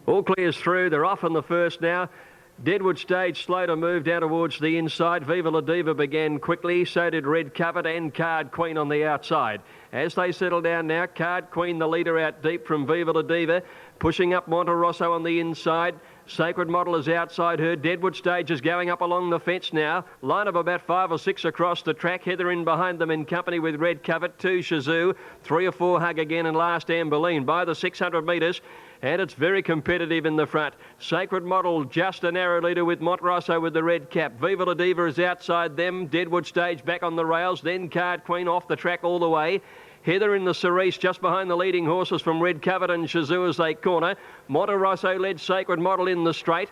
All clears through. They're off in the first now. Deadwood Stage slow to move down towards the inside. Viva La Diva began quickly. So did Red Covet and Card Queen on the outside. As they settle down now, Card Queen the leader out deep from Viva La Diva. Pushing up Monte Rosso on the inside. Sacred Model is outside her. Deadwood Stage is going up along the fence now. Line of about 5 or 6 across the track. Heather in behind them in company with Red Covet. 2 Shazoo. 3 or 4 Hug Again and last Amberline by the 600 metres. And it's very competitive in the front. Sacred Model just a narrow leader with Monterosso with the red cap. Viva La Diva is outside them. Deadwood Stage back on the rails. Then Card Queen off the track all the way. Heather in the Cerise just behind the leading horses from Red Covet and Shazoo as they corner. Monterosso led Sacred Model in the straight.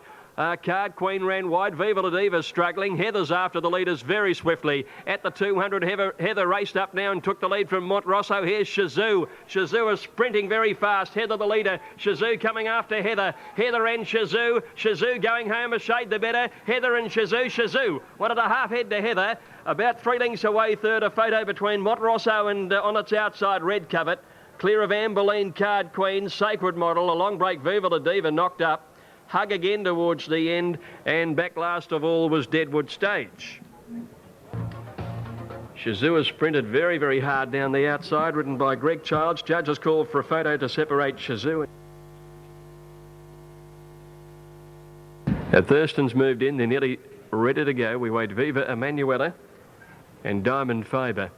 Card Queen ran wide. Viva La Diva struggling. Heather's after the leaders very swiftly. At the 200, Heather raced up now and took the lead from Monterosso. Here's Shazoo. Shazoo is sprinting very fast. Heather the leader. Shazoo coming after Heather. Heather and Shazoo. Shazoo going home a shade the better. Heather and Shazoo. Shazoo 1.5 head to Heather. About 3 lengths away third. A photo between Monterosso and on its outside Red Covet. Clear of Amberline, Card Queen, Sacred Model. A long break Viva La Diva knocked up. Hug Again towards the end, and back last of all was Deadwood Stage. Shazoo has sprinted very, very hard down the outside, ridden by Greg Childs. Judges called for a photo to separate Shazoo. Thurston's moved in. They're nearly ready to go. We wait Viva Emanuela and Diamond Fibre,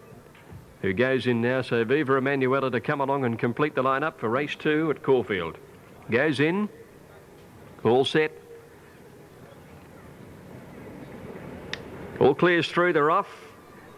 who goes in now. So Viva Emanuela to come along and complete the lineup for race 2 at Caulfield. Goes in. All set. All clears through. They're off.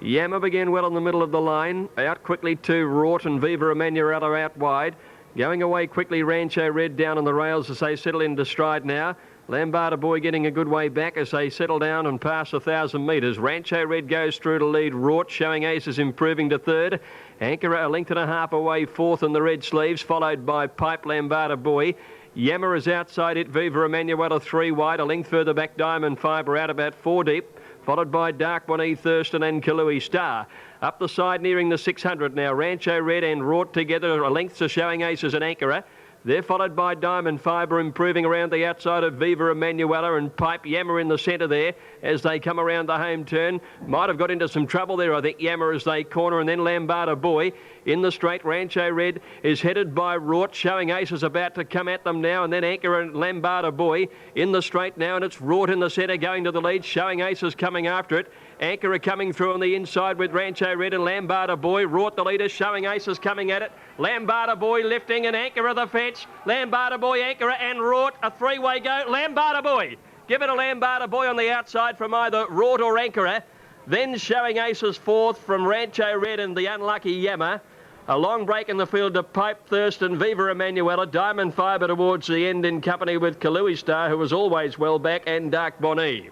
Yammer began well in the middle of the line. Out quickly to Wrought and Viva Emanuela out wide. Going away quickly Rancho Red down on the rails as they settle into stride now. Lambarda Boy getting a good way back as they settle down and pass 1,000 metres. Rancho Red goes through to lead. Wrought showing aces improving to third. Anchor a length and a half away fourth in the red sleeves, followed by Pipe Lambarda Boy. Yammer is outside it. Viva Emanuela 3 wide. A length further back Diamond Fibre out about 4 deep. Followed by Dark Bonnie, Thurston and Kalui Star. Up the side nearing the 600 now. Rancho Red and Wrought together. A length to showing aces and Anchor. They're followed by Diamond Fibre improving around the outside of Viva Emanuela and Pipe. Yammer in the centre there as they come around the home turn. Might have got into some trouble there, I think, Yammer as they corner, and then Lambarda Boy in the straight. Rancho Red is headed by Wrought, showing aces about to come at them now, and then Anchor and Lambarda Boy in the straight now, and it's Wrought in the centre going to the lead, showing aces coming after it. Anchor coming through on the inside with Rancho Red and Lambarda Boy. Wrought the leader, showing aces coming at it. Lambarda Boy lifting and Anchor of the fetch. Lambarda Boy, Anchor and Wrought. A 3-way go. Lambarda Boy. Give it a Lambarda Boy on the outside from either Wrought or Anchor. Then showing aces fourth from Rancho Red and the unlucky Yammer. A long break in the field to Pipe, Thurston, Viva Emanuela. Diamond Fibre towards the end in company with Kalui Star, who was always well back, and Dark Bonnie.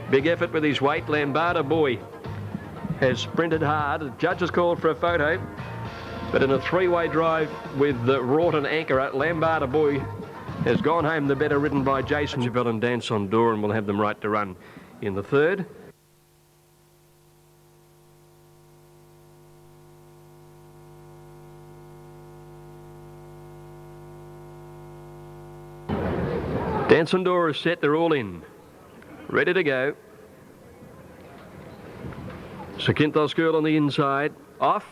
Big effort with his weight. Lambarda Boy has sprinted hard. The judges called for a photo, but in a 3-way drive with Wrought and Anchor, Lambarda Boy has gone home the better, ridden by Jason Javelle and Dance on Door, and will have them right to run in the third. Dance on Door is set. They're all in. Ready to go. Zakynthos Girl on the inside. Off.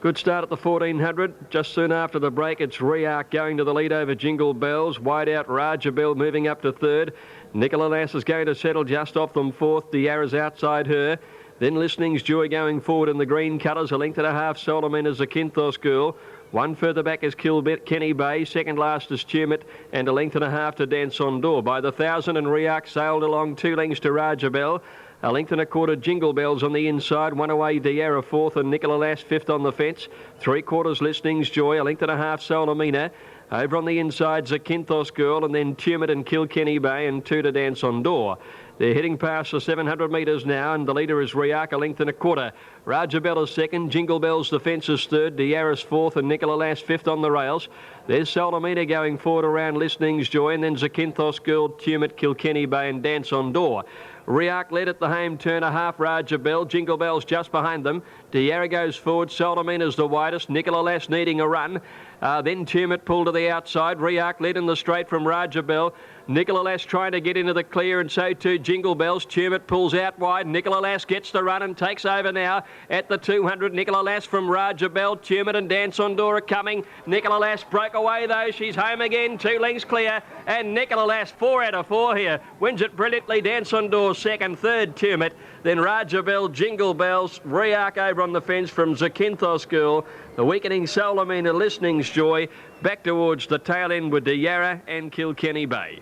Good start at the 1400. Just soon after the break, it's Riark going to the lead over Jingle Bells. Wide out Raja Bell moving up to third. Nicola Lass is going to settle just off them fourth. Diarra's outside her. Then Listening's Joy going forward in the green colours. A length and a half Solomon is Zakynthos Girl. One further back is Kenny Bay. Second last is Tumit, and a length and a half to Dance on Door. By the 1,000 and Riark sailed along 2 lengths to Raja Bell. A length and a quarter Jingle Bells on the inside. One away Diarra fourth and Nicola Lass fifth on the fence. 3/4 Listening's Joy. A length and a half Solomina. Over on the inside Zakynthos Girl, and then Tumit and Kilkenny Bay, and 2 to Dance on Door. They're heading past the 700 metres now, and the leader is Riark, a length and a quarter. Raja Bell is second, Jingle Bells the fence is third, Diarra's fourth, and Nicola Lass fifth on the rails. There's Solomina going forward around Listening's Joy, and then Zakynthos Girl, Tumit, Kilkenny Bay, and Dance on Door. Riark led at the home turn, a half Raja Bell. Jingle Bells just behind them. Diarra goes forward. Solomina is the widest. Nicola Lass needing a run. Then Tumit pulled to the outside. Rearc led in the straight from Raja Bell. Nicola Lass trying to get into the clear, and so too Jingle Bells. Tumit pulls out wide. Nicola Lass gets the run and takes over now at the 200. Nicola Lass from Raja Bell. Tumit and Dance on Door are coming. Nicola Lass broke away though. She's home again. 2 lengths clear. And Nicola Lass 4 out of 4 here. Wins it brilliantly. Dance on Door second. Third Tumit. Then Raja Bell, Jingle Bells. Rearc over on the fence from Zakynthos Girl. The Weakening Solamina, Listening's Joy. Back towards the tail end with the Yarra and Kilkenny Bay.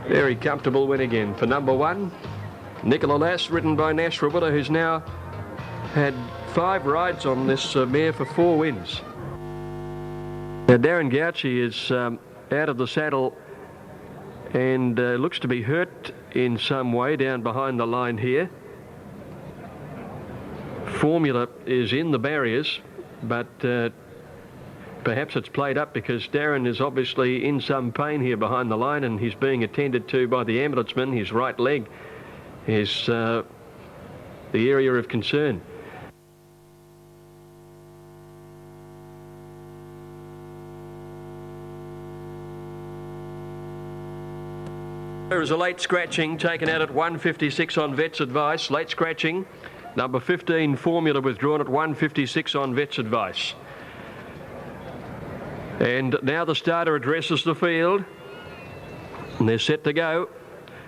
Very comfortable win again for number 1. Nicola Lass, ridden by Nash Rawilla, who's now had 5 rides on this mare for 4 wins. Now Darren Gauci is out of the saddle and looks to be hurt in some way down behind the line here. Formula is in the barriers, but perhaps it's played up because Darren is obviously in some pain here behind the line, and he's being attended to by the ambulanceman. His right leg is the area of concern. There is a late scratching taken out at 156 on Vet's advice. Late scratching. Number 15 Formula withdrawn at 156 on Vet's advice. And now the starter addresses the field. And they're set to go.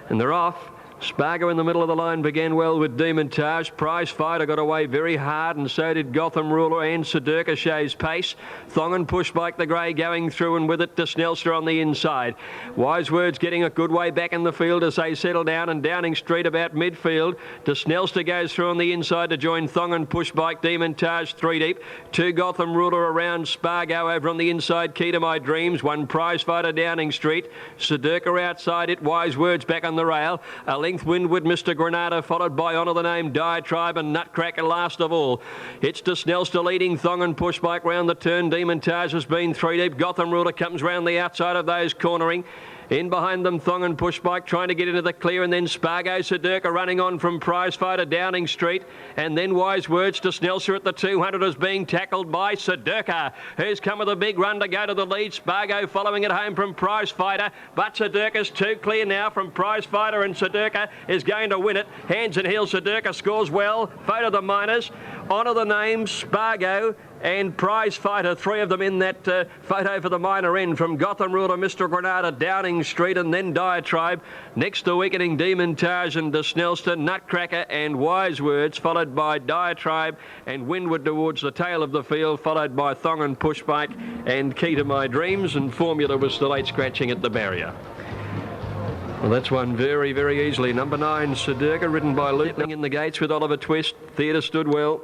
And they're off. Spargo in the middle of the line began well with Demontage. Prize Fighter got away very hard, and so did Gotham Ruler, and Sedurka shows pace. Thong and Pushbike the Grey going through, and with it to Snelster on the inside. Wise Words getting a good way back in the field as they settle down, and Downing Street about midfield. To Snelster goes through on the inside to join Thong and Pushbike. Demontage 3 deep. 2 Gotham Ruler around Spargo over on the inside. Key to My Dreams. 1 Prize Fighter Downing Street. Sedurka outside it. Wise Words back on the rail. A length windward Mr. Granada, followed by Honour the Name, Diatribe and Nutcracker last of all. It's to Snelster leading Thong and Pushbike round the turn. Demontage has been 3 deep. Gotham Ruler comes round the outside of those cornering. In behind them, Thong and Pushbike trying to get into the clear, and then Spargo Sedurka running on from Prize Fighter Downing Street, and then Wise Words to Snelser at the 200 is being tackled by Sedurka, who's come with a big run to go to the lead. Spargo following it home from Prize Fighter, but Sedurka's too clear now from Prize Fighter, and Sedurka is going to win it. Hands and heels, Sedurka scores well. Photo the Miners, Honour the Name, Spargo and Prize Fighter, 3 of them in that photo for the minor end, from Gotham Ruler, Mr. Granada, Downing Street, and then Diatribe. Next to Weakening Demontage and to Snelster, Nutcracker and Wise Words, followed by Diatribe and Windward towards the tail of the field, followed by Thong and Pushbike and Key to My Dreams, and Formula was the late scratching at the barrier. Well, that's won very, very easily. Number 9, Sedurka, ridden by Lutling in the gates with Oliver Twist. Theatre stood well.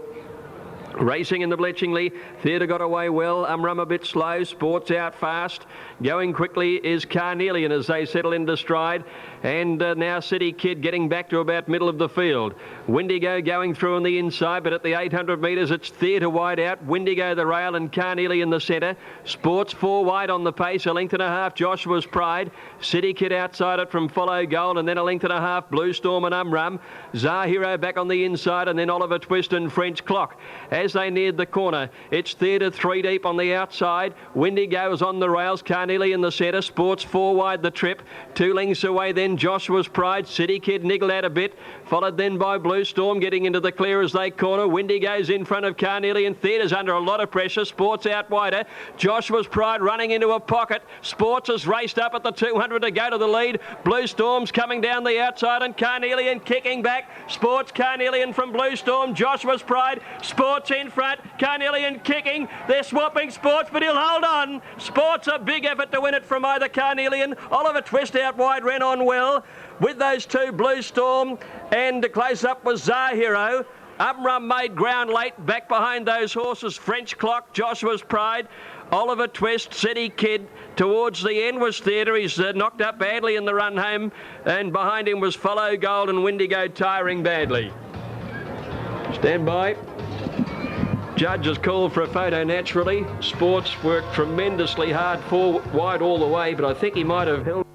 Racing in the Bletchingly, Theatre got away well. Umrum a bit slow, Sports out fast. Going quickly is Carnelian as they settle into stride. And now City Kid getting back to about middle of the field. Windigo going through on the inside, but at the 800 metres it's Theatre wide out. Windigo the rail and Carnelian in the centre. Sports 4 wide on the pace, a length and a half Joshua's Pride. City Kid outside it from Follow Gold, and then a length and a half Blue Storm and Umrum. Zahiro back on the inside, and then Oliver Twist and French Clock. As they neared the corner, it's Theatre 3 deep on the outside. Windigo is on the rails, Carnelian in the centre. Sports 4 wide the trip. 2 lengths away then Joshua's Pride. City Kid niggled out a bit, followed then by Blue Storm getting into the clear as they corner. Windigo's in front of Carnelian. Theatre's under a lot of pressure. Sports out wider. Joshua's Pride running into a pocket. Sports has raced up at the 200 to go to the lead. Blue Storm's coming down the outside, and Carnelian kicking back. Sports, Carnelian from Blue Storm. Joshua's Pride. Sports in front. Carnelian kicking. They're swapping Sports, but he'll hold on. Sports, a big effort to win it from either Carnelian. Oliver Twist out wide, ran on well. With those 2, Blue Storm, and close up was Zahiro. Umrum made ground late, back behind those horses. French Clock, Joshua's Pride, Oliver Twist, City Kid. Towards the end was Theatre. He's knocked up badly in the run home, and behind him was Follow Gold and Windigo tiring badly. Stand by. Judge has called for a photo naturally. Sports worked tremendously hard, 4 wide all the way, but I think he might have held.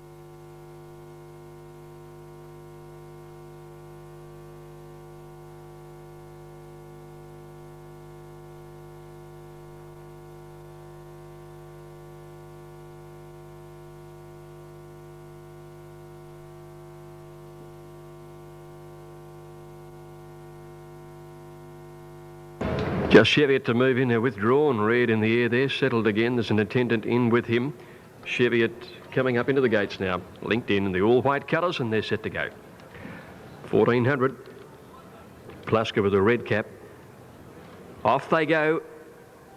Just Cheviot to move in. They're withdrawn. Red in the air there. Settled again. There's an attendant in with him. Cheviot coming up into the gates now. Linked in the all-white colours, and they're set to go. 1400. Plusker with a red cap. Off they go.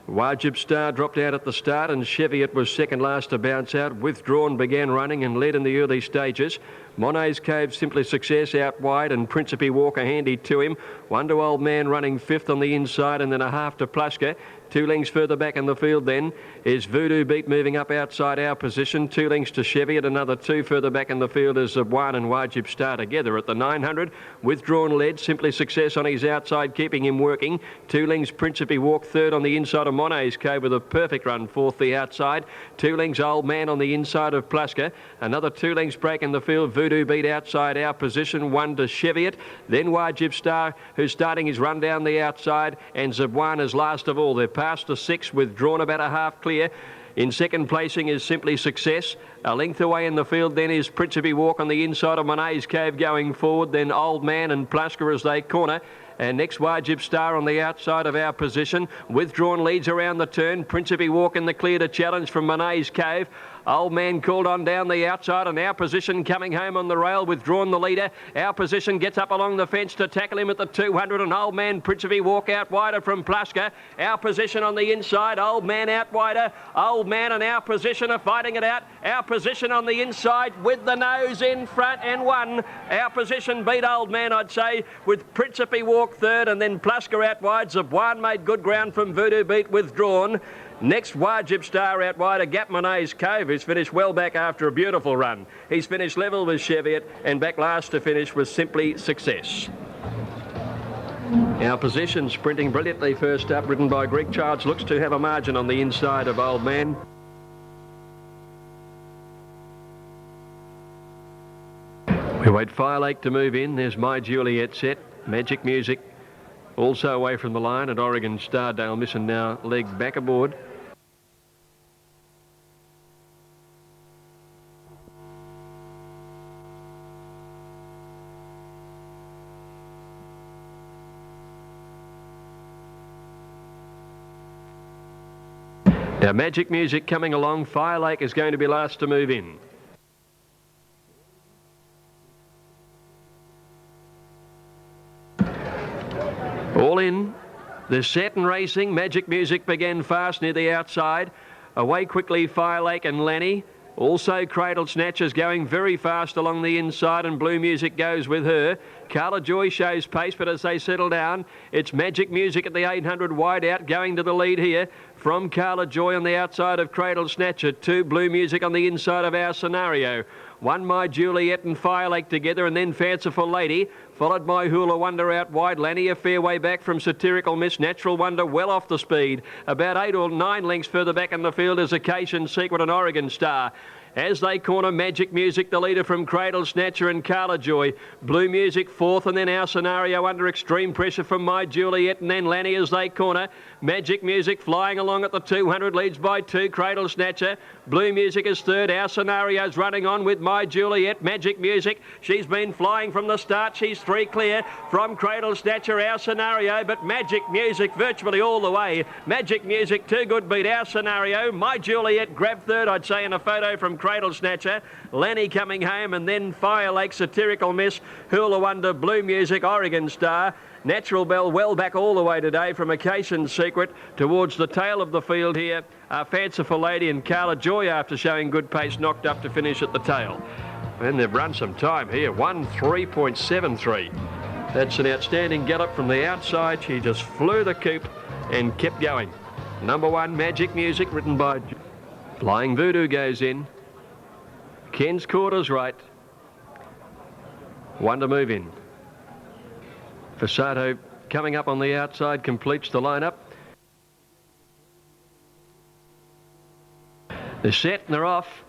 Wajib Star dropped out at the start, and Cheviot was second last to bounce out. Withdrawn began running and led in the early stages. Monet's Cave, Simply Success out wide, and Principe Walker handy to him. Wonder Old Man running fifth on the inside, and then a half to Plusker. 2 lengths further back in the field then is Voodoo Beat moving up outside our position. 2 lengths to Cheviot, another 2 further back in the field is Zabwan and Wajib Star together at the 900. Withdrawn led, Simply Success on his outside, keeping him working. 2 lengths Principe Walk third on the inside of Monet's Cave with a perfect run, fourth the outside. 2 lengths Old Man on the inside of Plusker. Another 2 lengths break in the field. Voodoo Beat outside our position, 1 to Cheviot. Then Wajib Star, who's starting his run down the outside, and Zabwan is last of all. They're past to 6, withdrawn about a half clear. In second placing is Simply Success. A length away in the field then is Principe Walk on the inside of Monet's Cave going forward. Then Old Man and Plusker as they corner. And next Wajib Star on the outside of our position. Withdrawn leads around the turn. Principe Walk in the clear to challenge from Monet's Cave. Old Man called on down the outside, and our position coming home on the rail. Withdrawn the leader. Our position gets up along the fence to tackle him at the 200, and Old Man Principe Walk out wider from Plusker. Our position on the inside. Old Man out wider. Old Man and our position are fighting it out. Our position on the inside with the nose in front and 1. Our position beat Old Man, I'd say, with Principe Walk third, and then Plusker out wide. Zabwan made good ground from Voodoo Beat, withdrawn. Next, Wajib Star out wide, a gap Monet's Cave, who's finished well back after a beautiful run. He's finished level with Cheviot, and back last to finish was Simply Success. Our position sprinting brilliantly first up, ridden by Greek Childs, looks to have a margin on the inside of Old Man. We wait Fire Lake to move in. There's My Juliet set. Magic Music also away from the line at Oregon Star. Dale Misson now leg back aboard. Now Magic Music coming along. Fire Lake is going to be last to move in. All in. They're set and racing. Magic Music began fast near the outside. Away quickly Fire Lake and Lanny. Also Cradle Snatchers going very fast along the inside, and Blue Music goes with her. Carla Joy shows pace, but as they settle down, it's Magic Music at the 800 wide out, going to the lead here from Carla Joy on the outside of Cradle Snatcher. 2 Blue Music on the inside of Our Scenario. 1 My Juliet and Fire Lake together, and then Fanciful Lady, followed by Hula Wonder out wide. Lanny a fair way back from Satirical Miss. Natural Wonder well off the speed. About 8 or 9 lengths further back in the field is Acacian Secret and Oregon Star. As they corner, Magic Music, the leader from Cradle Snatcher and Carla Joy. Blue Music fourth, and then Our Scenario under extreme pressure from My Juliet, and then Lanny as they corner. Magic Music flying along at the 200, leads by 2, Cradle Snatcher. Blue Music is third. Our Scenario's running on with My Juliet. Magic Music, she's been flying from the start. She's 3 clear from Cradle Snatcher, Our Scenario, but Magic Music virtually all the way. Magic Music, 2 good beat Our Scenario. My Juliet grabbed third, I'd say, in a photo from Cradle Snatcher. Lanny coming home, and then Fire Lake, Satirical Miss, Hula Wonder, Blue Music, Oregon Star. Natural Bell well back all the way today from Acacian Secret towards the tail of the field here. Fanciful Lady and Carla Joy, after showing good pace, knocked up to finish at the tail. And they've run some time here, 1:3.73. That's an outstanding gallop from the outside. She just flew the coop and kept going. Number 1, Magic Music, written by Flying Voodoo, goes in. Ken's quarters right. 1 to move in. Fasato coming up on the outside, completes the lineup. They're set and they're off.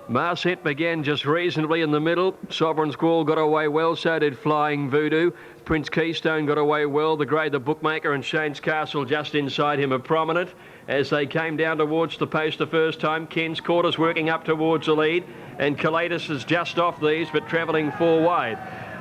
Marset began just reasonably in the middle. Sovereign Squall got away well, so did Flying Voodoo. Prince Keystone got away well. The Grey, the Bookmaker, and Shane's Castle just inside him are prominent. As they came down towards the post the first time, Ken's quarters working up towards the lead, and Calatus is just off these, but travelling 4 wide.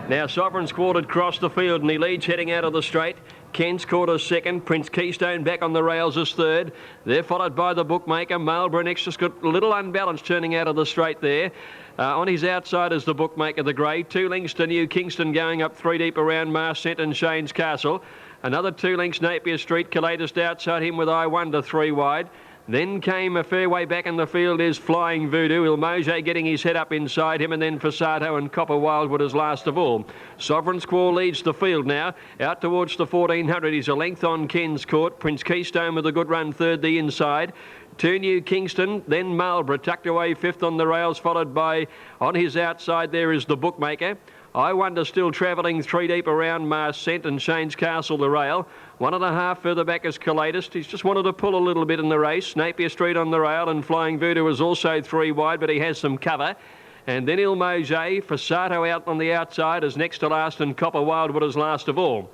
Now Sovereign Squall had crossed the field, and he leads heading out of the straight. Ken's Court is second. Prince Keystone back on the rails is third. They're followed by the bookmaker. Marlborough next, just got a little unbalanced turning out of the straight there. On his outside is the bookmaker, the grey. 2 lengths to New Kingston going up 3 deep around Marcent and Shane's Castle. Another 2 lengths Napier Street. Collatus outside him with I Wonder 3 wide. Then came a fair way back in the field is Flying Voodoo. Ilmoge getting his head up inside him, and then Fasato and Copper Wildwood is last of all. Sovereign Squall leads the field now. Out towards the 1400. He's a length on Ken's Court. Prince Keystone with a good run third the inside. 2 New Kingston, then Marlborough tucked away fifth on the rails, followed by, on his outside there is the bookmaker. I Wonder still travelling 3 deep around Marcent and Shane's Castle, the rail. 1.5 further back is Collatus. He's just wanted to pull a little bit in the race. Napier Street on the rail, and Flying Voodoo is also 3 wide, but he has some cover. And then Ilmoge, Fasato out on the outside is next to last, and Copper Wildwood is last of all.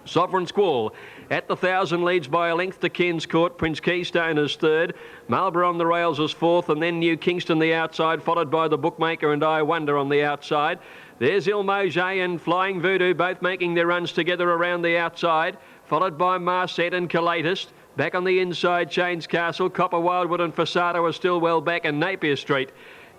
Sovereign Squall at the 1,000 leads by a length to Ken's Court. Prince Keystone is third. Marlborough on the rails is fourth, and then New Kingston the outside, followed by the bookmaker and I Wonder on the outside. There's Ilmoge and Flying Voodoo both making their runs together around the outside, followed by Marcent and Collatus. Back on the inside, Shane's Castle. Copper Wildwood and Fasato are still well back, and Napier Street.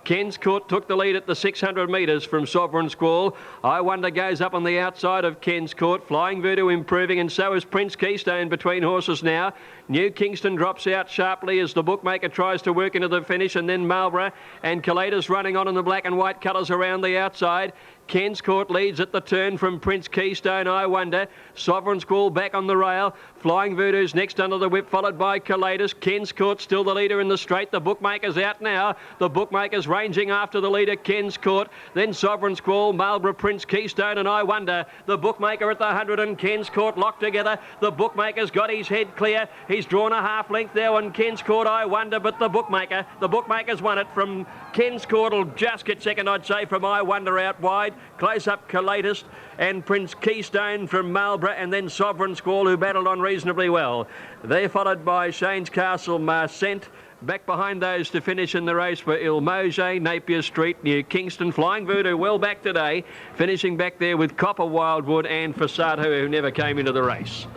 Ken's Court took the lead at the 600 metres from Sovereign Squall. I Wonder goes up on the outside of Ken's Court. Flying Voodoo improving, and so is Prince Keystone between horses now. New Kingston drops out sharply as the bookmaker tries to work into the finish, and then Marlborough and Collatus running on in the black and white colours around the outside. Ken's Court leads at the turn from Prince Keystone, I Wonder. Sovereign Squall back on the rail. Flying Voodoo's next under the whip, followed by Collatus. Ken's Court still the leader in the straight. The bookmaker's out now. The bookmaker's ranging after the leader, Ken's Court. Then Sovereign Squall, Marlborough, Prince Keystone and I Wonder. The bookmaker at the 100 and Ken's Court locked together. The bookmaker's got his head clear. He's drawn a half length now on Ken's Court, I Wonder, but the bookmaker's won it from Ken's Court. Will just get second, I'd say, from I Wonder out wide. Close up Collatus and Prince Keystone from Marlborough, and then Sovereign Squall, who battled on reasonably well. They're followed by Shane's Castle, Marcent. Back behind those to finish in the race were Ilmoge, Napier Street, New Kingston. Flying Voodoo well back today, finishing back there with Copper Wildwood and Fasato, who never came into the race.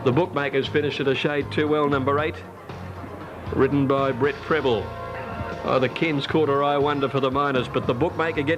The bookmakers finished at a shade too well, number 8, ridden by Brett Preble. Oh, the Ken's Court or I Wonder for the minors, but the bookmaker gets